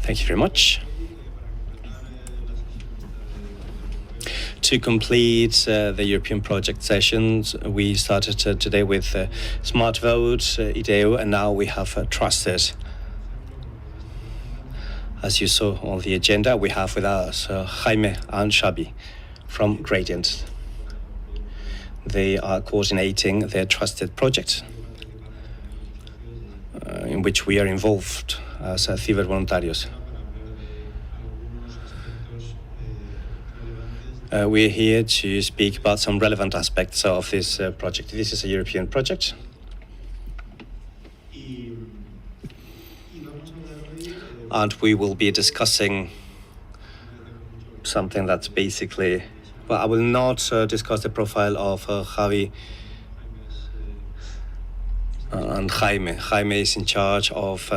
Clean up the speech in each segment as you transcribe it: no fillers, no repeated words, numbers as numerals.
Thank you very much. To complete the European project sessions, we started today with Smart Vote, IDEO, and now we have Trusted. As you saw on the agenda, we have with us Jaime and Xavier from Gradiant. They are coordinating their Trusted project, in which we are involved as cyber voluntarios. We're here to speak about some relevant aspects of this project. This is a European project. And we will be discussing something that's basically, well, I will not discuss the profile of Javi and Jaime. Jaime is in charge of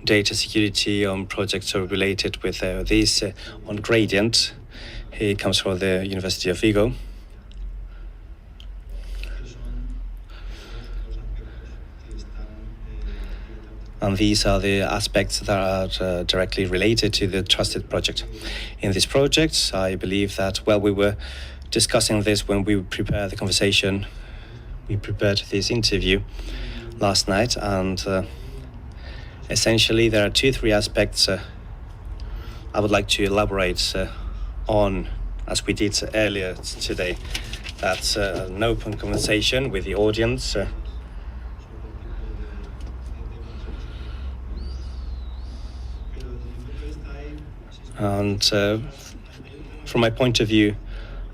data security on projects related with this on Gradiant. He comes from the University of Vigo. And these are the aspects that are directly related to the Trusted project. In this project, I believe that, well, we were discussing this when we prepared the conversation. We prepared this interview last night, and essentially there are 2-3 aspects I would like to elaborate on, as we did earlier today. That's an open conversation with the audience. And from my point of view,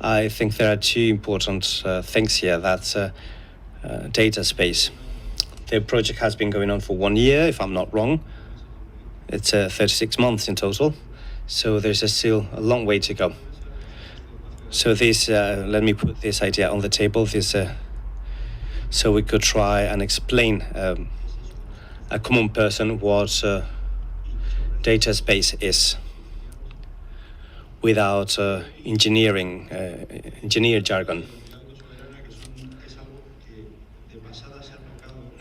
I think there are 2 important things here. That's data space. The project has been going on for 1 year, if I'm not wrong. It's 36 months in total. So there's still a long way to go. So this, let me put this idea on the table. This, so we could try and explain a common person what data space is, without engineer jargon.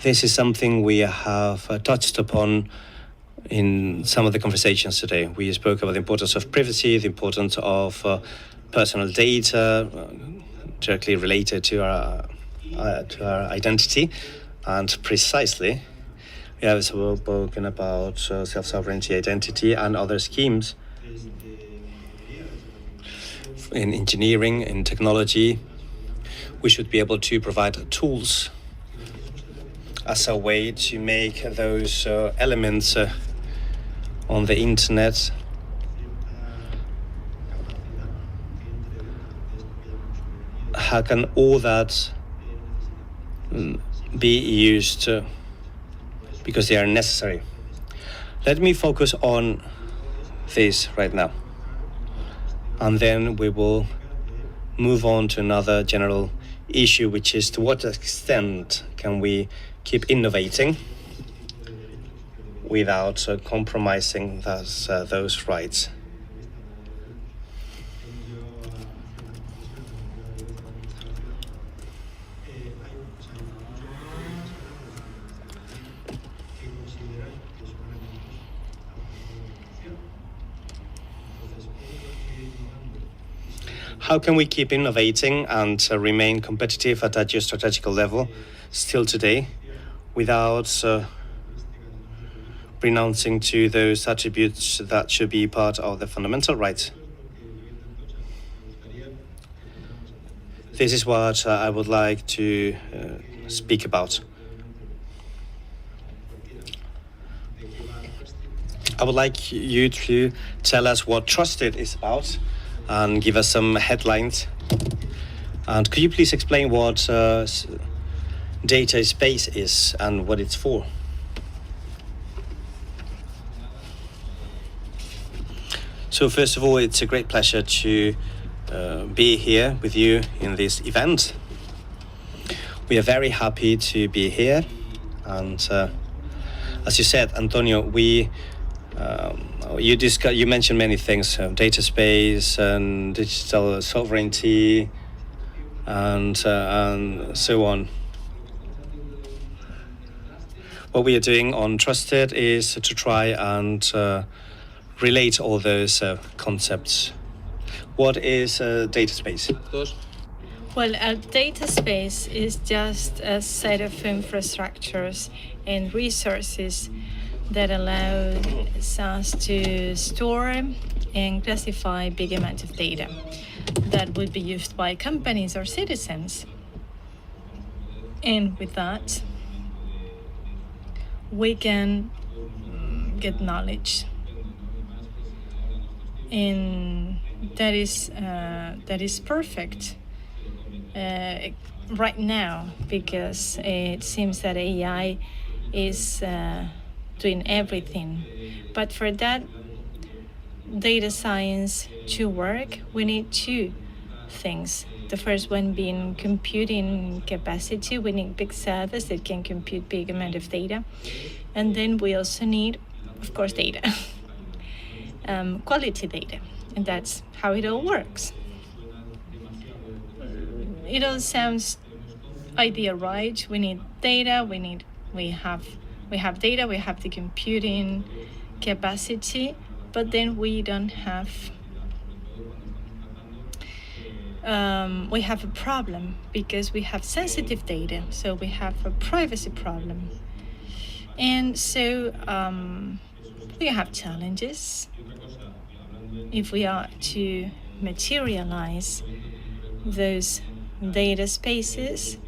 This is something we have touched upon in some of the conversations today. We spoke about the importance of privacy, the importance of personal data directly related to our identity, and precisely we have spoken about self-sovereignty, identity, and other schemes in engineering, in technology. We should be able to provide tools as a way to make those elements on the internet how can all that be used because they are necessary. Let me focus on this right now, and then we will move on to another general issue, which is to what extent can we keep innovating without compromising those rights. How can we keep innovating and remain competitive at a geostrategical level still today without renouncing to those attributes that should be part of the fundamental rights? This is what I would like to speak about. I would like you to tell us what Trusted is about and give us some headlines. And could you please explain what data space is and what it's for? So first of all, it's a great pleasure to be here with you in this event. We are very happy to be here. And as you said, Antonio, you mentioned many things, data space and digital sovereignty and so on. What we are doing on Trusted is to try and relate all those concepts. What is a data space? Well, a data space is just a set of infrastructures and resources that allow us to store and classify big amounts of data that would be used by companies or citizens. And with that, we can get knowledge. And that is perfect right now, because it seems that AI is doing everything. But for that data science to work, we need two things. The first one being computing capacity. We need big servers that can compute big amount of data. And then we also need, of course, data, quality data. And that's how it all works. It all sounds ideal, right? We need data, we have data, we have the computing capacity, but then we don't have we have a problem because we have sensitive data, so we have a privacy problem. And so we have challenges if we are to materialize those data spaces.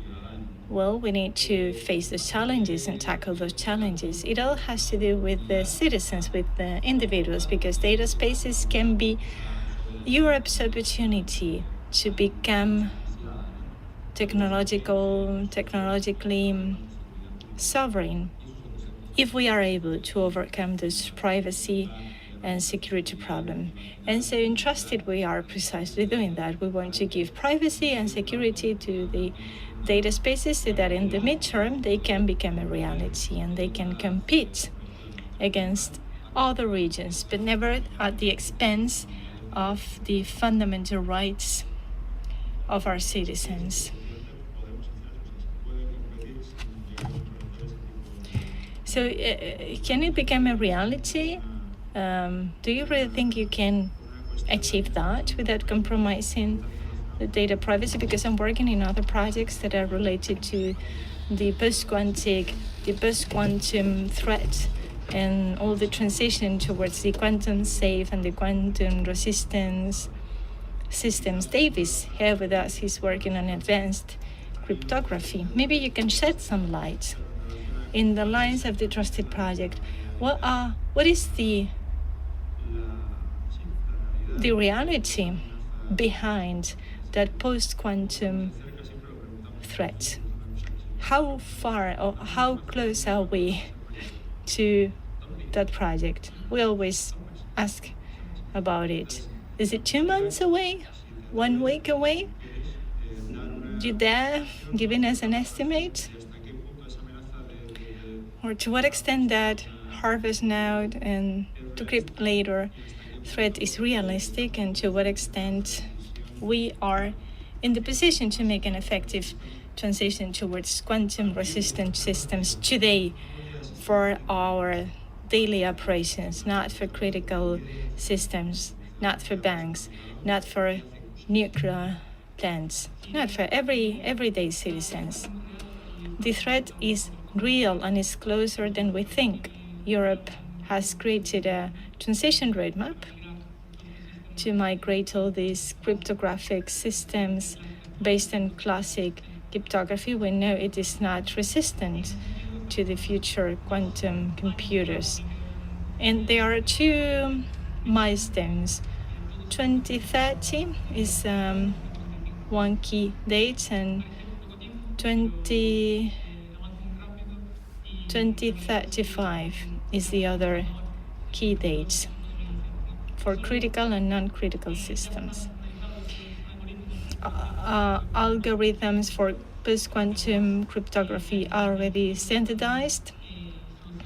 Well, we need to face the challenges and tackle those challenges. It all has to do with the citizens, with the individuals, because data spaces can be Europe's opportunity to become technologically sovereign if we are able to overcome this privacy and security problem. And so in Trusted, we are precisely doing that. We want to give privacy and security to the data spaces so that in the midterm, they can become a reality and they can compete against other regions, but never at the expense of the fundamental rights of our citizens. So can it become a reality? Do you really think you can achieve that without compromising the data privacy? Because I'm working in other projects that are related to the post-quantum threat and all the transition towards the quantum safe and the quantum resistance systems. Dave is here with us. He's working on advanced cryptography. Maybe you can shed some light in the lines of the Trusted project. What is the reality behind that post-quantum threat? How far or how close are we to that project? We always ask about it. Is it 2 months away? 1 week away? You dare giving us an estimate? Or to what extent that harvest now and decrypt later threat is realistic, and to what extent we are in the position to make an effective transition towards quantum resistant systems today for our daily operations, not for critical systems, not for banks, not for nuclear plants, not for everyday citizens. The threat is real and is closer than we think. Europe has created a transition roadmap to migrate all these cryptographic systems based on classic cryptography. We know it is not resistant to the future quantum computers. And there are two milestones. 2030 is one key date, and 2035 is the other key date for critical and non-critical systems. Algorithms for post-quantum cryptography are already standardized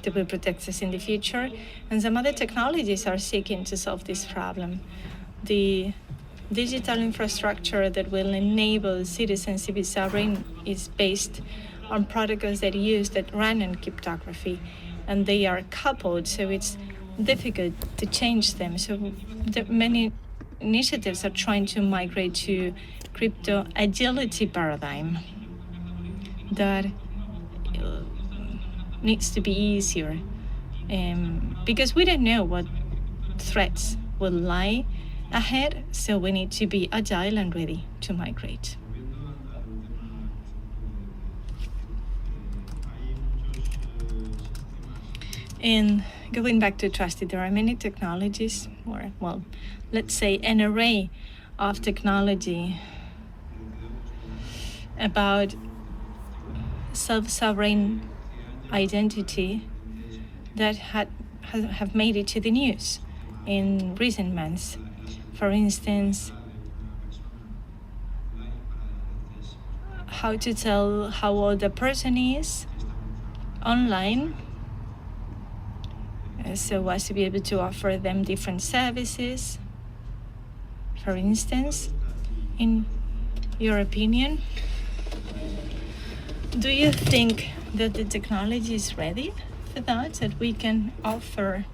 to will protect us in the future, and some other technologies are seeking to solve this problem. The digital infrastructure that will enable citizens to be sovereign is based on protocols that run on cryptography, and they are coupled, so it's difficult to change them. So many initiatives are trying to migrate to crypto agility paradigm that needs to be easier, because we don't know what threats will lie ahead, so we need to be agile and ready to migrate. And going back to trusted, there are many technologies, or, well, let's say an array of technology about self-sovereign identity that have made it to the news in recent months. For instance, how to tell how old a person is online, so as to be able to offer them different services. For instance, in your opinion, do you think that the technology is ready for that we can offer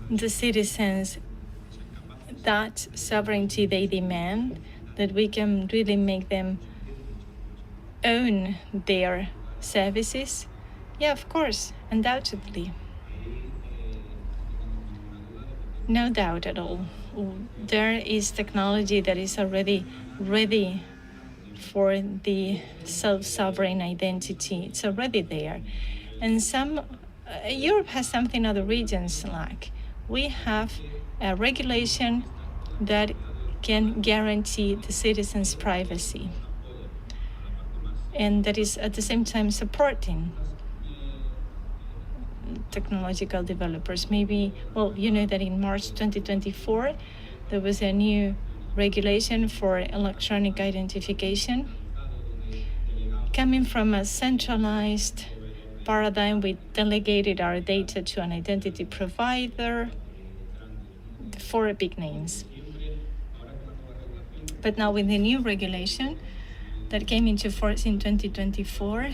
the citizens that sovereignty they demand, that we can really make them own their services? Yeah, of course, undoubtedly. No doubt at all. There is technology that is already ready for the self-sovereign identity. It's already there. And Europe has something other regions lack. We have a regulation that can guarantee the citizens' privacy, and that is at the same time supporting technological developers. Maybe, well, you know that in March 2024, there was a new regulation for electronic identification. Coming from a centralized paradigm, we delegated our data to an identity provider, 4 big names. But now with the new regulation that came into force in 2024,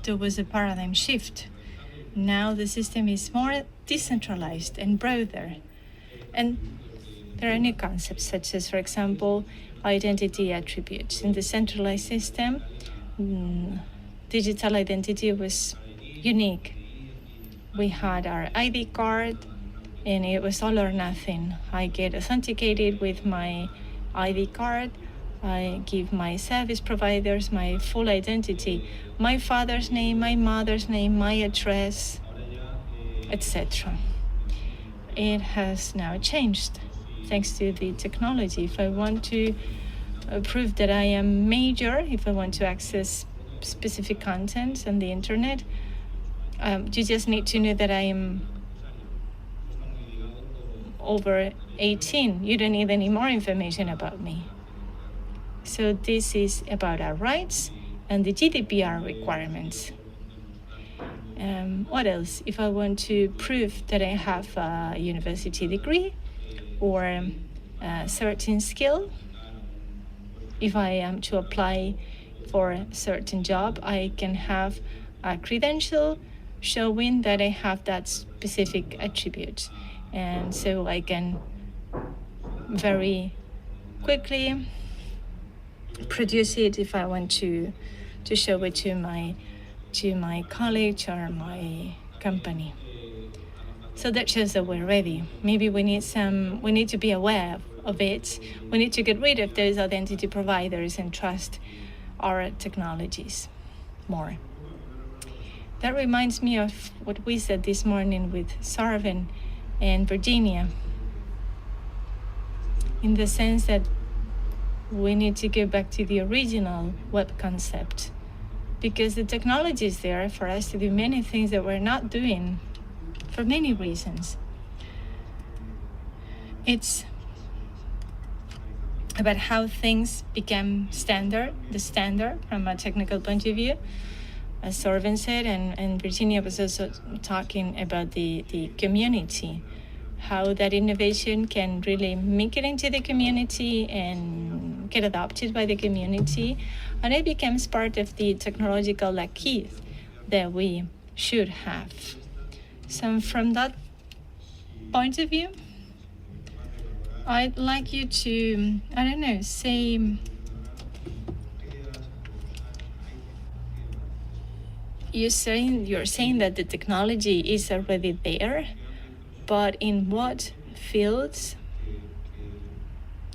there was a paradigm shift. Now the system is more decentralized and broader. And there are new concepts such as, for example, identity attributes. In the centralized system, digital identity was unique. We had our ID card, and it was all or nothing. I get authenticated with my ID card. I give my service providers my full identity, my father's name, my mother's name, my address, etc. It has now changed thanks to the technology. If I want to prove that I am major, if I want to access specific content on the internet, you just need to know that I am over 18. You don't need any more information about me. So this is about our rights and the GDPR requirements. What else? If I want to prove that I have a university degree or a certain skill, if I am to apply for a certain job, I can have a credential showing that I have that specific attribute. And so I can very quickly produce it if I want to show it to my college or my company. So that shows that we're ready. Maybe we need to be aware of it. We need to get rid of those identity providers and trust our technologies more. That reminds me of what we said this morning with Sarvin and Virginia, in the sense that we need to go back to the original web concept, because the technology is there for us to do many things that we're not doing for many reasons. It's about how things become the standard from a technical point of view, as Sorvin said, and Virginia was also talking about the community, how that innovation can really make it into the community and get adopted by the community, and it becomes part of the technological acquis that we should have. So from that point of view, I'd like you to, I don't know, say, you're saying that the technology is already there, but in what fields,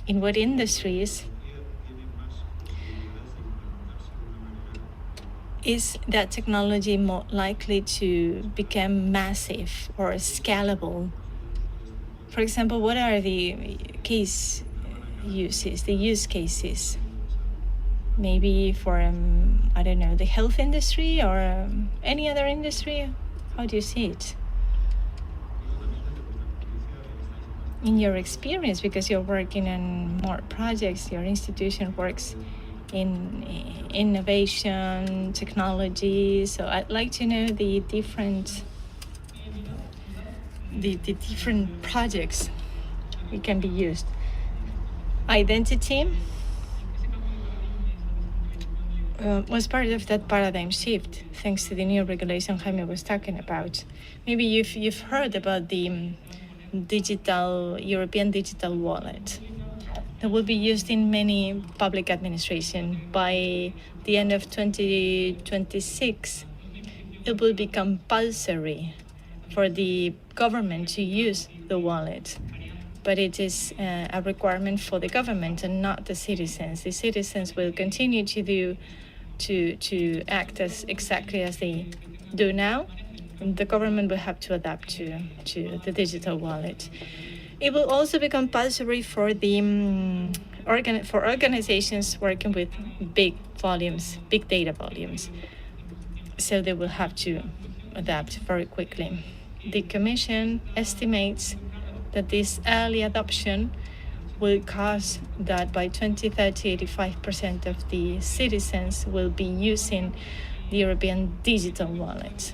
in what industries is that technology more likely to become massive or scalable? For example, what are the use cases? Maybe for, I don't know, the health industry or any other industry? How do you see it? In your experience, because you're working on more projects, your institution works in innovation, technology. So I'd like to know the different projects it can be used. Identity was part of that paradigm shift, thanks to the new regulation Jaime was talking about. Maybe you've heard about the European digital wallet that will be used in many public administration. By the end of 2026, it will be compulsory for the government to use the wallet. But it is a requirement for the government and not the citizens. The citizens will continue to act as exactly as they do now. And the government will have to adapt to the digital wallet. It will also be compulsory for the organizations working with big data volumes. So they will have to adapt very quickly. The Commission estimates that this early adoption will cause that by 2030, 85% of the citizens will be using the European digital wallet.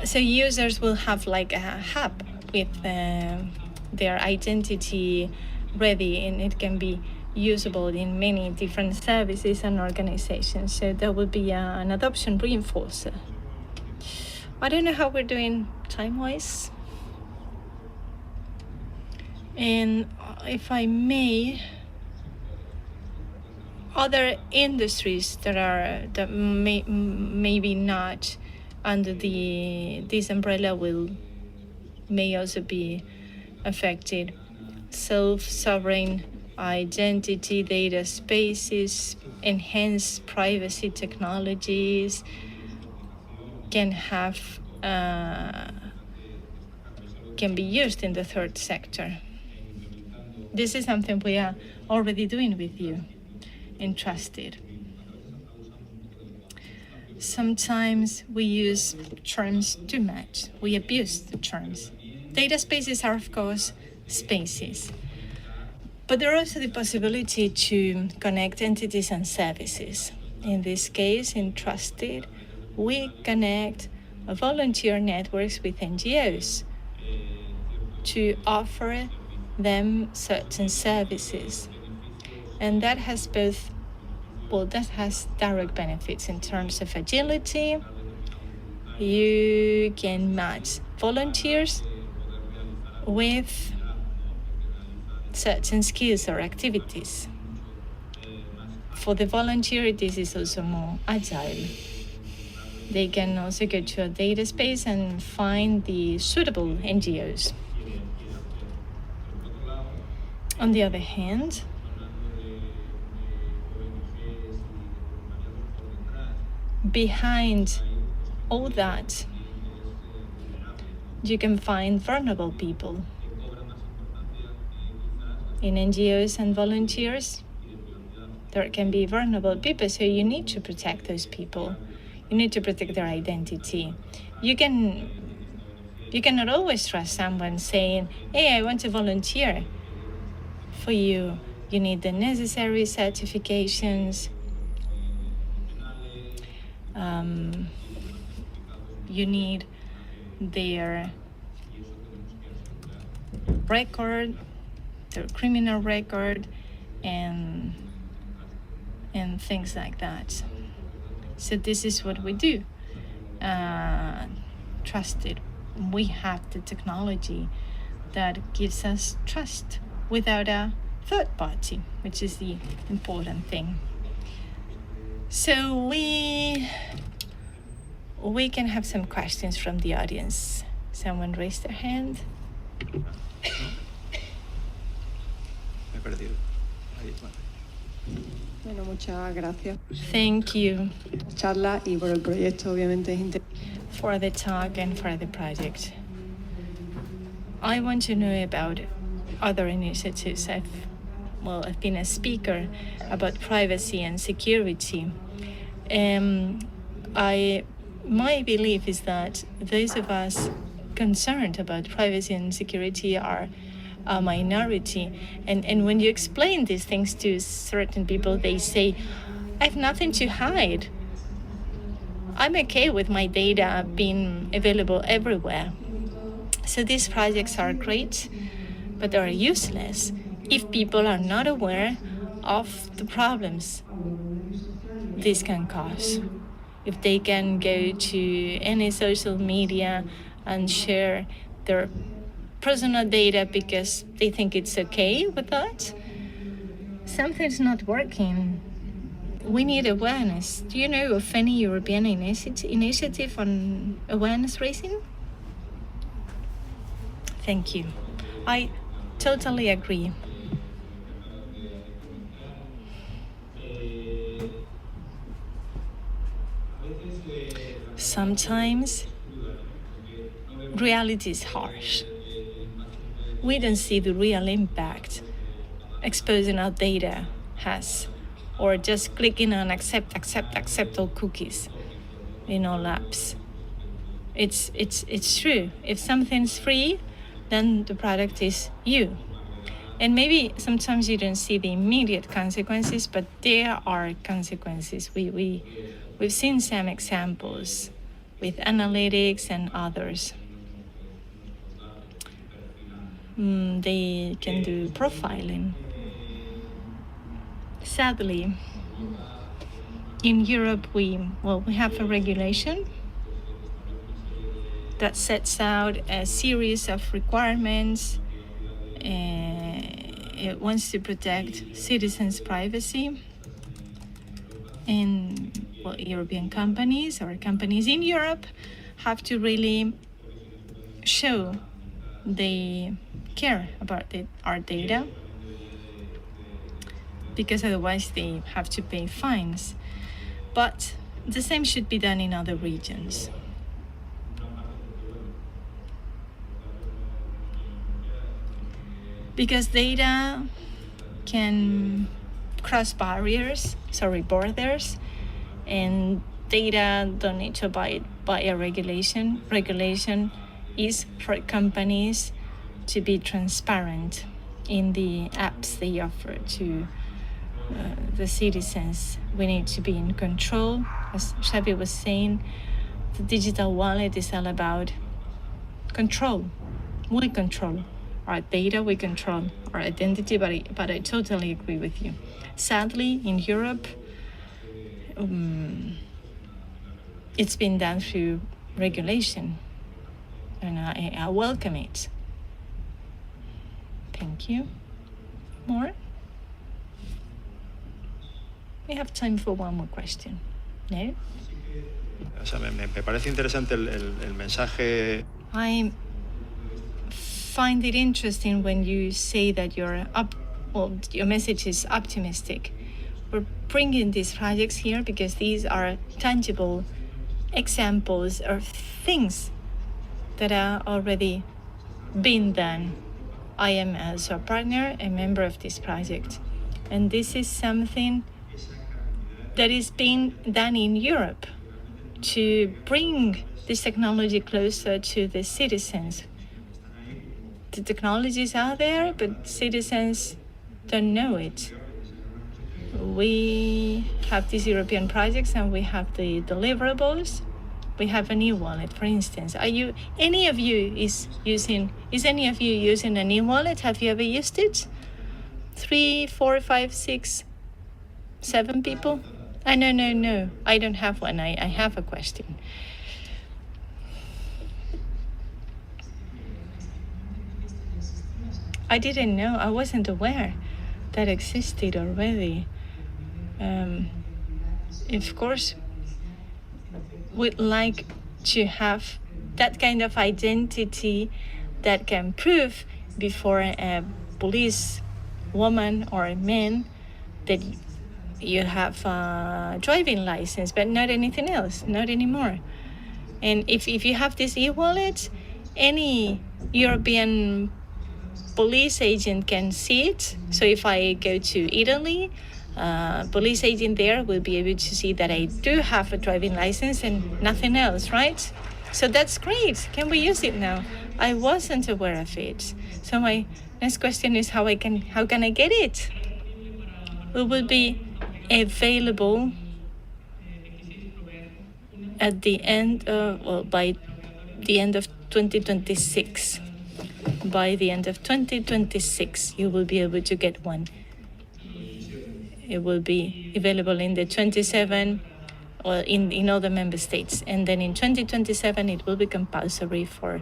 So users will have like a hub with their identity ready, and it can be usable in many different services and organizations. So that will be an adoption reinforcer. I don't know how we're doing time-wise. And if I may, other industries that maybe not under this umbrella may also be affected. Self-sovereign identity data spaces, enhanced privacy technologies can be used in the third sector. This is something we are already doing with you in Trusted. Sometimes we use terms too much. We abuse the terms. Data spaces are, of course, spaces. But there are also the possibility to connect entities and services. In this case, in Trusted, we connect volunteer networks with NGOs to offer them certain services. And that has direct benefits in terms of agility. You can match volunteers with certain skills or activities. For the volunteer, this is also more agile. They can also go to a data space and find the suitable NGOs. On the other hand, behind all that, you can find vulnerable people. In NGOs and volunteers, there can be vulnerable people, so you need to protect those people. You need to protect their identity. You cannot always trust someone saying, "Hey, I want to volunteer for you." You need the necessary certifications. You need their record, their criminal record, and things like that. So this is what we do. Trusted. We have the technology that gives us trust without a third party, which is the important thing. So we can have some questions from the audience. Someone raised their hand. Bueno, muchas gracias. Thank you por la charla y por el proyecto, obviamente es for the talk and for the project. I want to know about other initiatives. I've been a speaker about privacy and security. My belief is that those of us concerned about privacy and security are a minority. And when you explain these things to certain people, they say, I have nothing to hide. I'm okay with my data being available everywhere. So these projects are great, but they are useless if people are not aware of the problems this can cause. If they can go to any social media and share their personal data because they think it's okay with that, something's not working. We need awareness. Do you know of any European initiative on awareness raising? Thank you. I totally agree. Sometimes reality is harsh. We don't see the real impact exposing our data has, or just clicking on accept all cookies in all apps. It's true. If something's free, then the product is you. And maybe sometimes you don't see the immediate consequences, but there are consequences. We've seen some examples with analytics and others. They can do profiling. Sadly, in Europe, we have a regulation that sets out a series of requirements. It wants to protect citizens' privacy. And European companies or companies in Europe have to really show they care about our data, because otherwise they have to pay fines. But the same should be done in other regions. Because data can cross borders, and data don't need to abide by a regulation. Regulation is for companies to be transparent in the apps they offer to the citizens. We need to be in control. As Xavier was saying, the digital wallet is all about control. We control our data, we control our identity, but I totally agree with you. Sadly, in Europe, it's been done through regulation, and I welcome it. Thank you. More? We have time for one more question. No? O sea, me parece interesante el mensaje. I find it interesting when you say that your message is optimistic. We're bringing these projects here because these are tangible examples of things that are already being done. I am also a partner, a member of this project, and this is something that is being done in Europe to bring this technology closer to the citizens. The technology is out there, but citizens don't know it. We have these European projects and we have the deliverables. We have an e-wallet, for instance. Is any of you using an e-wallet? Have you ever used it? 3, 4, 5, 6, 7 people? No. I don't have one. I have a question. I didn't know. I wasn't aware that existed already. Of course, we'd like to have that kind of identity that can prove before a police woman or a man that you have a driving license, but not anything else, not anymore. And if you have this e-wallet, any European police agent can see it. So if I go to Italy, police agent there will be able to see that I do have a driving license and nothing else, right? So that's great. Can we use it now? I wasn't aware of it. So my next question is how can I get it? It will be available at the end by the end of 2026. By the end of 2026, you will be able to get one. It will be available in the 27, or in other member states. And then in 2027, it will be compulsory for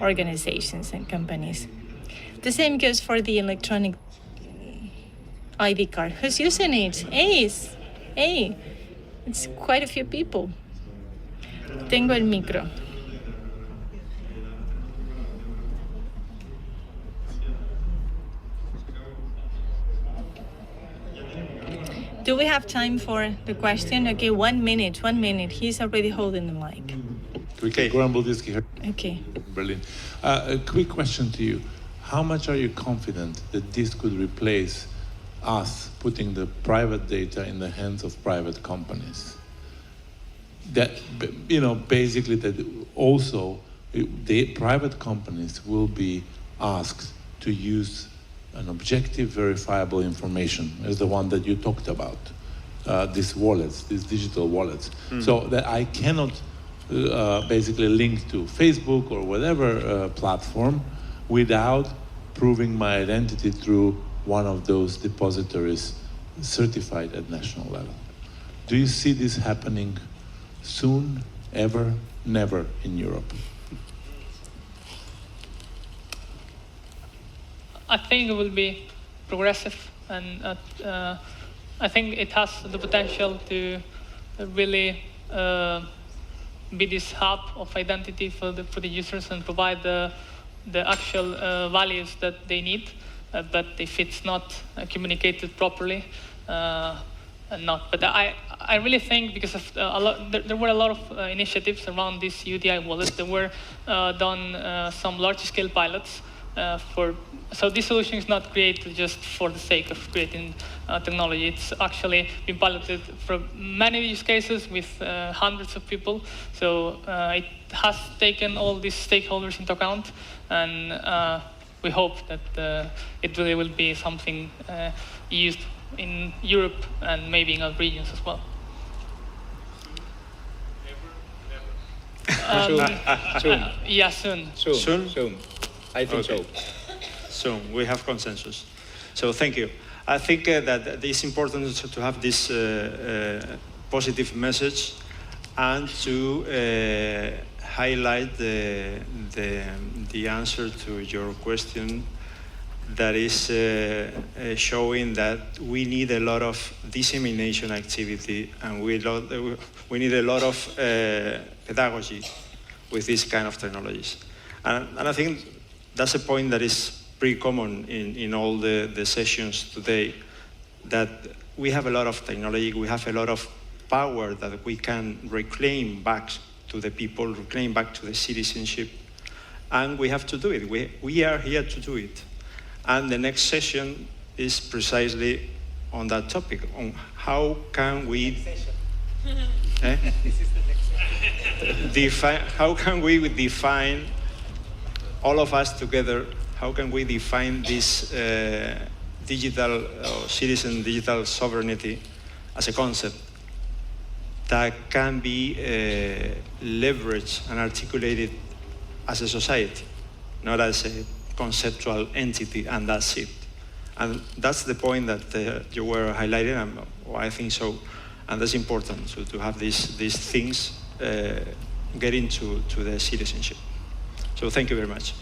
organizations and companies. The same goes for the electronic ID card. Who's using it? Hey, it's quite a few people. Tengo el micro. Do we have time for the question? Okay, 1 minute. He's already holding the mic. Okay. Here. Okay. Berlin. A quick question to you. How much are you confident that this could replace us putting the private data in the hands of private companies? That, basically that also the private companies will be asked to use an objective, verifiable information as the one that you talked about, these wallets, these digital wallets. So that I cannot basically link to Facebook or whatever platform without proving my identity through one of those depositories certified at national level. Do you see this happening soon, ever, never in Europe? I think it will be progressive, and I think it has the potential to really be this hub of identity for the users and provide the actual values that they need. But if it's not communicated properly, not. But I really think because of there were a lot of initiatives around this UDI wallet. There were done some large-scale pilots. So this solution is not created just for the sake of creating technology. It's actually been piloted for many use cases with hundreds of people. So it has taken all these stakeholders into account, and we hope that it really will be something used in Europe and maybe in other regions as well. Soon. Yeah, soon. Soon. I think so. Soon. We have consensus. So thank you. I think that it's important to have this positive message and to highlight the answer to your question, that is showing that we need a lot of dissemination activity, and we need a lot of pedagogy with these kind of technologies. And I think that's a point that is pretty common in all the sessions today, that we have a lot of technology, we have a lot of power that we can reclaim back to the people, reclaim back to the citizenship, and we have to do it. We are here to do it. And the next session is precisely on that topic, on how can we how can we define, all of us together, how can we define this digital citizen digital sovereignty as a concept that can be leveraged and articulated as a society, not as a conceptual entity, and that's it. And that's the point that you were highlighting, and I think so. And that's important, so to have these things getting to the citizenship. So thank you very much.